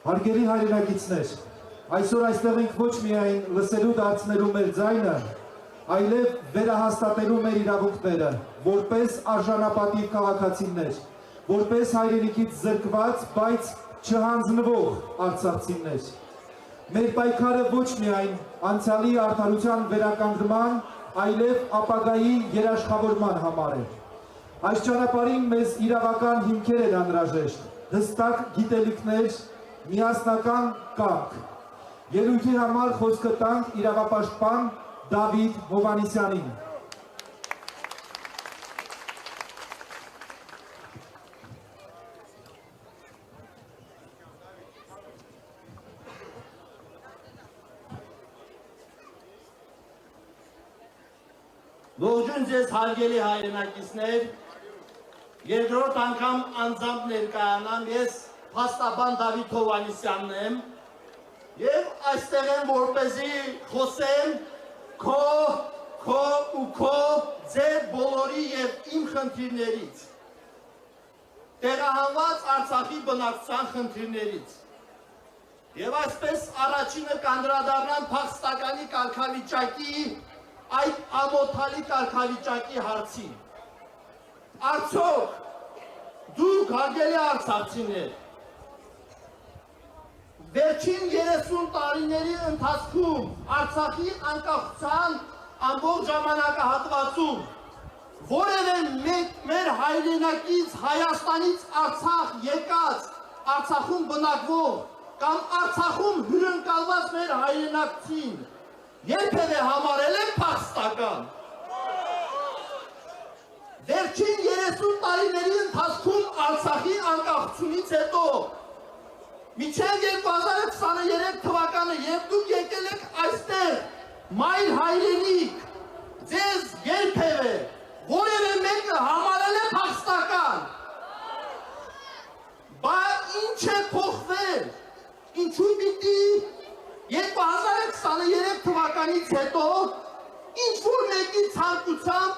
Հարգելի հայրենակիցներ, այսօր այստեղ ենք ոչ միայն լսելու դարձնելու մեր ձայնը, այլև վերահաստատելու մեր իրավունքները, որպես արժանապատիվ քաղաքացիներ, որպես հայրենիքից զրկված, բայց չհանձնվող արցախցիներ։ Մեր պայքարը ոչ միայն անցյալի արդարության վերականգնման, այլև ապագայի երաշխավորման համար է։ Այս ճանապարհին մեզ իրավական հիմքեր են անհրաժեշտ, հստակ գիտելիքներ, միասնական կամք։ Ելույթի համար խոսքը տանք իրավապաշտպան Դավիթ Հովհաննիսյանին։ Ողջույն ձեզ հարգելի հայրենակիցներ, երկրորդ անգամ անձամբ ներկայանամ, ես փաստաբան Դավիթ Հովհաննիսյանն եմ եւ այստեղ եմ որպեսզի խոսեմ քո ու քո ձեր բոլորի եւ իմ խնդիրներից, տեղահանված Արցախի բնակչության խնդիրներից եւ այսպես առաջինը կանդրադառնամ փախստականի կարգավիճակի այդ ամոթալի կարգավիճակի հարցին։ Արդյոք դուք հարգելի արցախցիներ, վերջին 30 տարիների ընթացքում Արցախի անկախության ամբողջ ժամանակահատվածում որևէ մեր հայրենակից Հայաստանից Արցախ եկած, Արցախում բնակվող կամ Արցախում հյուրընկալված մեր հայրենակցին երբևէ համարել եք փախստական։ Վերջին 30 տարիների ընթացքում Արցախի անկախությունից հետո մինչև 2023 թվականը երբ դուք եկել եք այստեղ մայր հայրենիք, ձեզ երբևէ որևէ մեկը համարել է փախստական։ Բայց ինչ է փոխվել, ինչու պիտի 2023 թվականից հետո ինչ-որ մեկի ցանկությամբ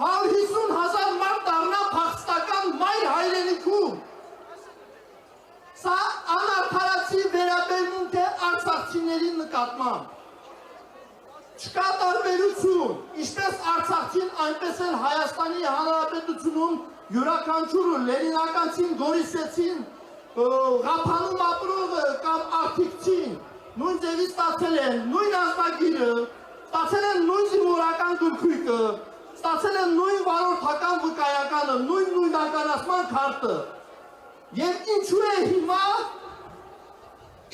150,000 մարդ դառնա փախստական մայր հայրենիքում։ Սա անարդարացի վերաբերմունք է արցախցիների նկատմամբ։ Չկա տարբերություն, ինչպես արցախցին, այնպես էլ Հայաստանի Հանրապետությունում յուրաքանչյուրը լենինականցին, գորիսեցին, Ղափանում ապրողը կամ արտիքցին նույն ձևի ստացել են նույն ազգագիրը, ստացել են նույն զինվորական գրքույկը, ստացել են նույն վարորդական վկայականը, նույն նույնականացման քարտը։ Եվ ինչու է հիմա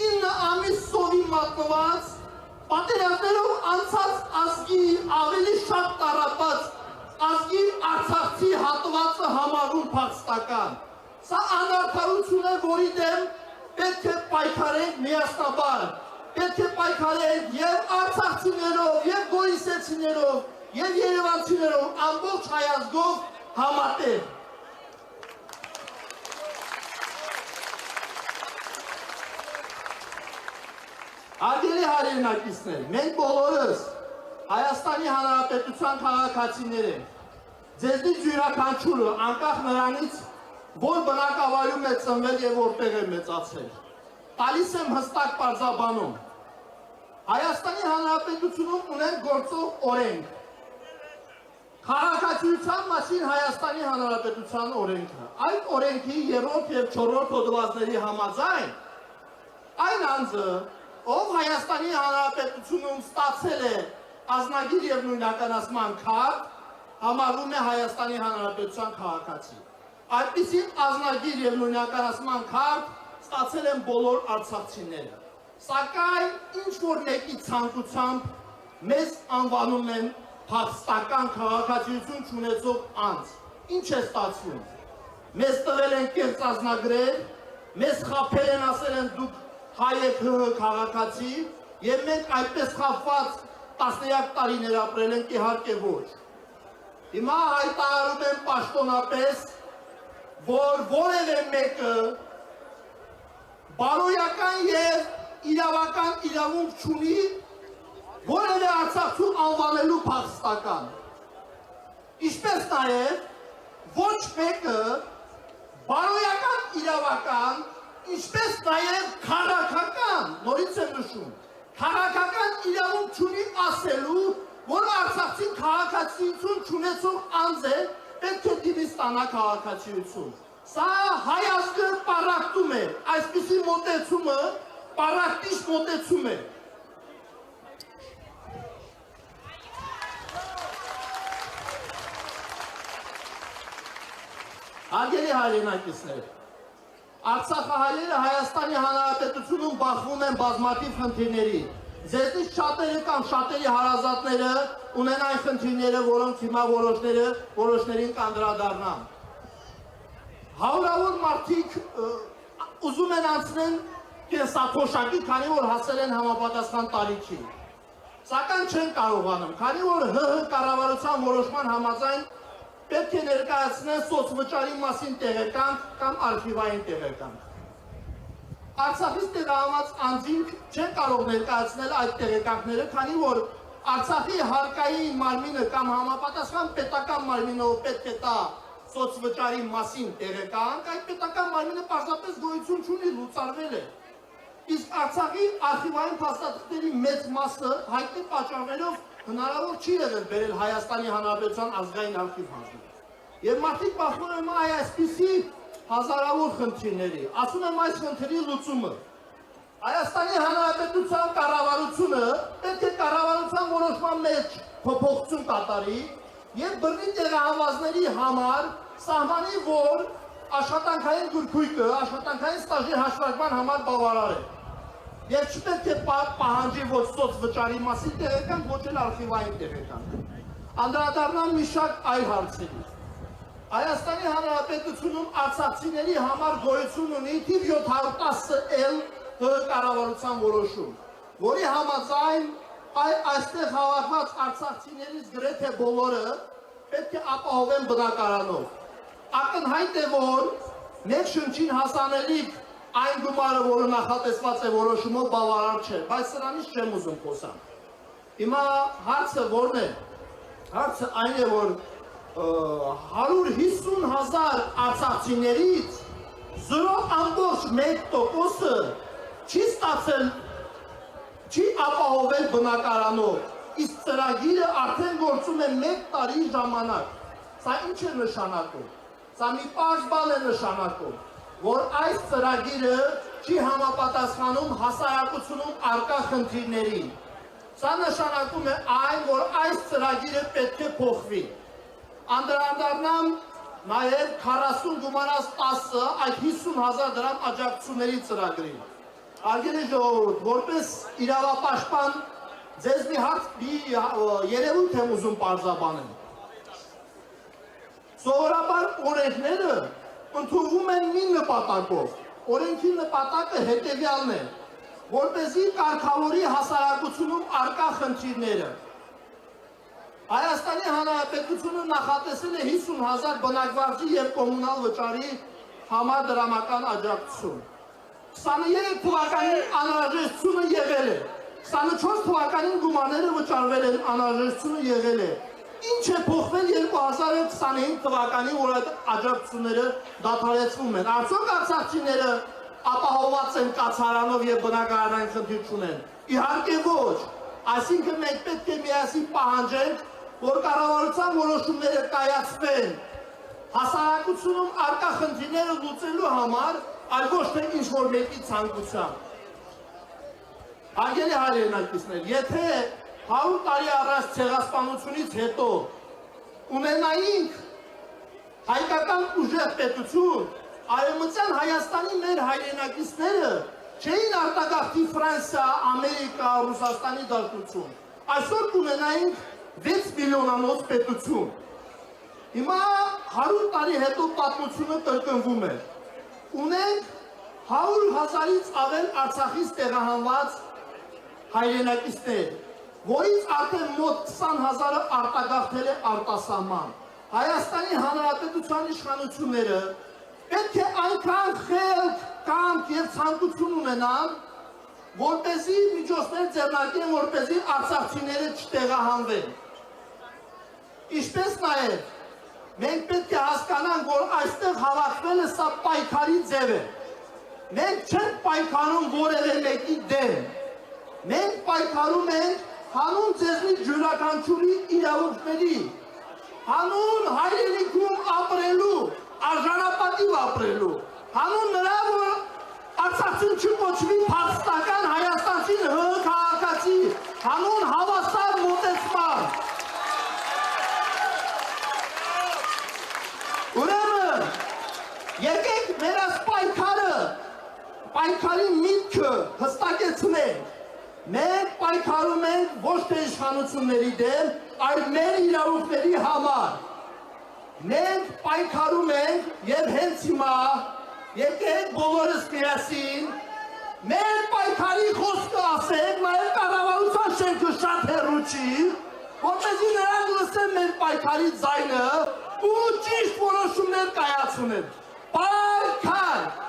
9 ամիս սովի մատնված, պատերազմներով անցած ազգի ավելի շատ տառապած ազգի արցախցի հատվածը համարում փախստական։ Սա անարդարություն է, որի դեմ պետք է պայքարենք միասնաբար, պետք է պայքարենք եւ արցախցիներով, եւ գորիսեցիներով, եւ երևանցիներով, ամբողջ հայազգով համատեղ։ Հարգելի հայրենակիցներ, մենք բոլորս Հայաստանի Հանրապետության քաղաքացիներ ենք։ Ձեզնից յուրաքանչյուրը, անկախ նրանից, որ բնակավայրում է ծնվել եւ որտեղ է մեծացել։ Տալիս եմ հստակ պարզաբանում։ Հայաստանի Հանրապետությունում ունենք գործող օրենք։ Քաղաքացիության մասին Հայաստանի Հանրապետության օրենքը։ Այդ օրենքի 3-րդ եւ 4-րդ հոդվածների համաձայն այն անձը, ով Հայաստանի Հանրապետությունում ստացել է ազնագիր եւ նույնականացման քարտ, համարվում է Հայաստանի Հանրապետության քաղաքացի։ Այդպիսի ազնագիր եւ նույնականացման քարտ ստացել են բոլոր արցախցիները։ Սակայն ինչ-որ մեկի ցանկությամբ մեզ անվանում են փախստական քաղաքացիություն չունեցող անձ։ Ինչ է ստացվում։ Մեզ տվել են կեղծ ազնագրեր, մեզ խաբել են, ասել են դուք հայ եք ՀՀ քաղաքացի, եւ մենք այդպես խաբված տասնյակ տարիներ ապրել ենք, իհարկե ոչ։ Հիմա հայտարարում են պաշտոնապես, որ որևէ մեկը բարոյական եւ իրավական իրավունք չունի որևէ արցախցու անվանելու փախստական։ Ինչպես նաեւ ոչ մեկը բարոյական իրավական, ինչպես նաև քաղաքական, նորից եմ նշում, քաղաքական իրավունք չունի ասելու, որ արցախցին քաղաքացիություն չունեցող անձ է, պետք է դիմի ստանա քաղաքացիություն։ Սա հայ ազգը պարակտում է, այսպիսի մոտեցումը պարակտիչ մոտեցում է։ Հարգելի հայրենակիցներ, Արցախահայերը Հայաստանի Հանրապետությունում բախվում են բազմաթիվ խնդիրների։ Ձեզնից շատերը կամ շատերի հարազատները ունեն այն խնդիրները, որոնց հիմա որոշներին կանդրադառնամ։ Հարյուրավոր մարդիկ ուզում են անցնել կենսաթոշակի, քանի որ հասել են համապատասխան տարիքի։ Սակայն չեն կարողանում, քանի որ ՀՀ կառավարության որոշման համաձայն պետք է ներկայացնեն սոցվճարի մասին տեղեկանք կամ արխիվային տեղեկանք։ Արցախից տեղահանված անձինք չեն կարող ներկայացնել այդ տեղեկանքները, քանի որ Արցախի հարկային մարմինը կամ համապատասխան պետական մարմինը պետք է տա սոցվճարի մասին տեղեկանք, այդ պետական մարմինը պարզապես գոյություն չունի, լուծարվել է։ Իսկ Արցախի արխիվային փաստաթղթերի մեծ մասը հայտնի պատճառներով հնարավոր չի եղել բերել Հայաստանի Հանրապետության ազգային արխիվ հանձնել։ Եվ մարդիկ բախվում են այսպիսի հազարավոր խնդիրների, ասում եմ այս խնդրի լուծումը։ Հայաստանի Հանրապետության կառավարությունը պետք է կառավարության որոշման մեջ փոփոխություն կատարի եւ բռնի տեղահանվածների համար սահմանի, որ աշխատանքային գրքույկը, աշխատանքային ստաժի հաշվարկման համար բավարար է։ Եվ չպետք է պահանջի ոչ սոցվճարի մասին տեղեկանք, ոչ էլ արխիվային տեղեկանք։ Անդրադառնամ մի շարք այլ հարցերի։ Հայաստանի Հանրապետությունում արցախցիների համար գոյություն ունի թիվ 710L կառավարության որոշում, որի համաձայն այստեղ հավաքված արցախցիներից գրեթե բոլորը պետք է ապահովեն բնակարանով։ Ակնհայտ է, որ մեկ շնչին հասանելիք այն գումարը, որը նախատեսված է որոշումով, բավարար չէ, բայց սրանից չեմ ուզում խոսամ։ Հիմա հարցը որն է։ Հարցը այն է, որ 150,000 արցախցիներից 0.1%-ը չի ստացել, չի ապահովել բնակարանով, իսկ ծրագիրը արդեն գործում է 1 տարի ժամանակ։ Սա ինչ է նշանակում։ Սա մի պարզ բան է նշանակում, որ այս ծրագիրը չի համապատասխանում հասարակությունում առկա խնդիրներին։ Սա նշանակում է այն, որ այս ծրագիրը պետք է փոխվի։ Անդրադառնամ նաև 40 գումարած 10-ը այդ 50,000 դրամ աջակցությունների ծրագրին։ Հարգելի ժողովուրդ, որպես իրավապաշտպան ձեզ մի երևույթ եմ ուզում պարզաբանել։ Սովորաբար օրենքները ընդունվում են մի նպատակով։ Օրենքի նպատակը հետևյալն է, որպեսզի կարգավորի հասարակությունում առկա խնդիրները։ Հայաստանի Հանրապետությունը նախատեսել է 50,000 բնակվարձի և կոմունալ վճարի համար դրամական աջակցություն։ 23 թվականին անհրաժեշտությունը եղել է, 24 թվականին գումարները վճարվել են, անհրաժեշտությունը եղել է։ Ինչ է փոխվել 2025 թվականին, որ այդ աջակցությունները դադարեցվում են։ Արդյոք արցախցիները ապահովված են կացարանով և բնակարանային խնդիր չունեն։ Իհարկե ոչ։ Այսինքն մենք պետք է միասին պահանջենք, որ կառավարության որոշումները կայացվեն հասարակությունում առկա խնդիրները լուծելու համար, այլ ոչ թե ինչ-որ մեկի ցանկությամբ։ Հարգելի հայրենակիցներ, եթե 100 տարի առաջ ցեղասպանությունից հետո ունենայինք հայկական ուժեղ պետություն, Արևմտյան Հայաստանի մեր հայրենակիցները չէին արտագաղթի Ֆրանսիա, Ամերիկա, Ռուսաստանի Դաշնություն։ Այսօր կունենայինք 6 միլիոնանոց պետություն։ Հիմա 100 տարի հետո պատմությունը կրկնվում է։ Ունենք 100,000-ից ավել Արցախից տեղահանված հայրենակիցներ, որից արդեն մոտ 20,000-ը արտագաղթել է արտասահման։ Հայաստանի Հանրապետության իշխանությունները պետք է այնքան խելք, կամք և ցանկություն ունենան, որպեսզի միջոցներ ձեռնարկեն, որպեսզի արցախցիները չտեղահանվեն։ Ինչպես նաև մենք պետք է հասկանանք, որ այստեղ հավաքվելը սա պայքարի ձև է։ Մենք չենք պայքարում որևէ մեկի դեմ։ Մենք պայքարում ենք հանուն ձեզնից յուրաքանչյուրի իրավունքների, հանուն հայրենիքում ապրելու, արժանապատիվ ապրելու, հանուն նրա, որ արցախցին չկոչվի փախստական հայաստանցին ՀՀ քաղաքացի, հանուն հավասար մոտեցման։ Ուրեմն, եկեք մեր այս պայքարի միտքը հստակեցնենք։ Մենք պայքարում ենք ոչ թե իշխանությունների դեմ, այլ մեր իրավունքների համար։ Մենք պայքարում ենք եւ հենց հիմա եկեք բոլորս միասին մեր պայքարի խոսքը ասենք, նաեւ կառավարության շենքը շատ հեռու չի, որպեսզի նրանք լսեն մեր պայքարի ձայնը ու ճիշտ որոշումներ կայացնեն։ Պայքար!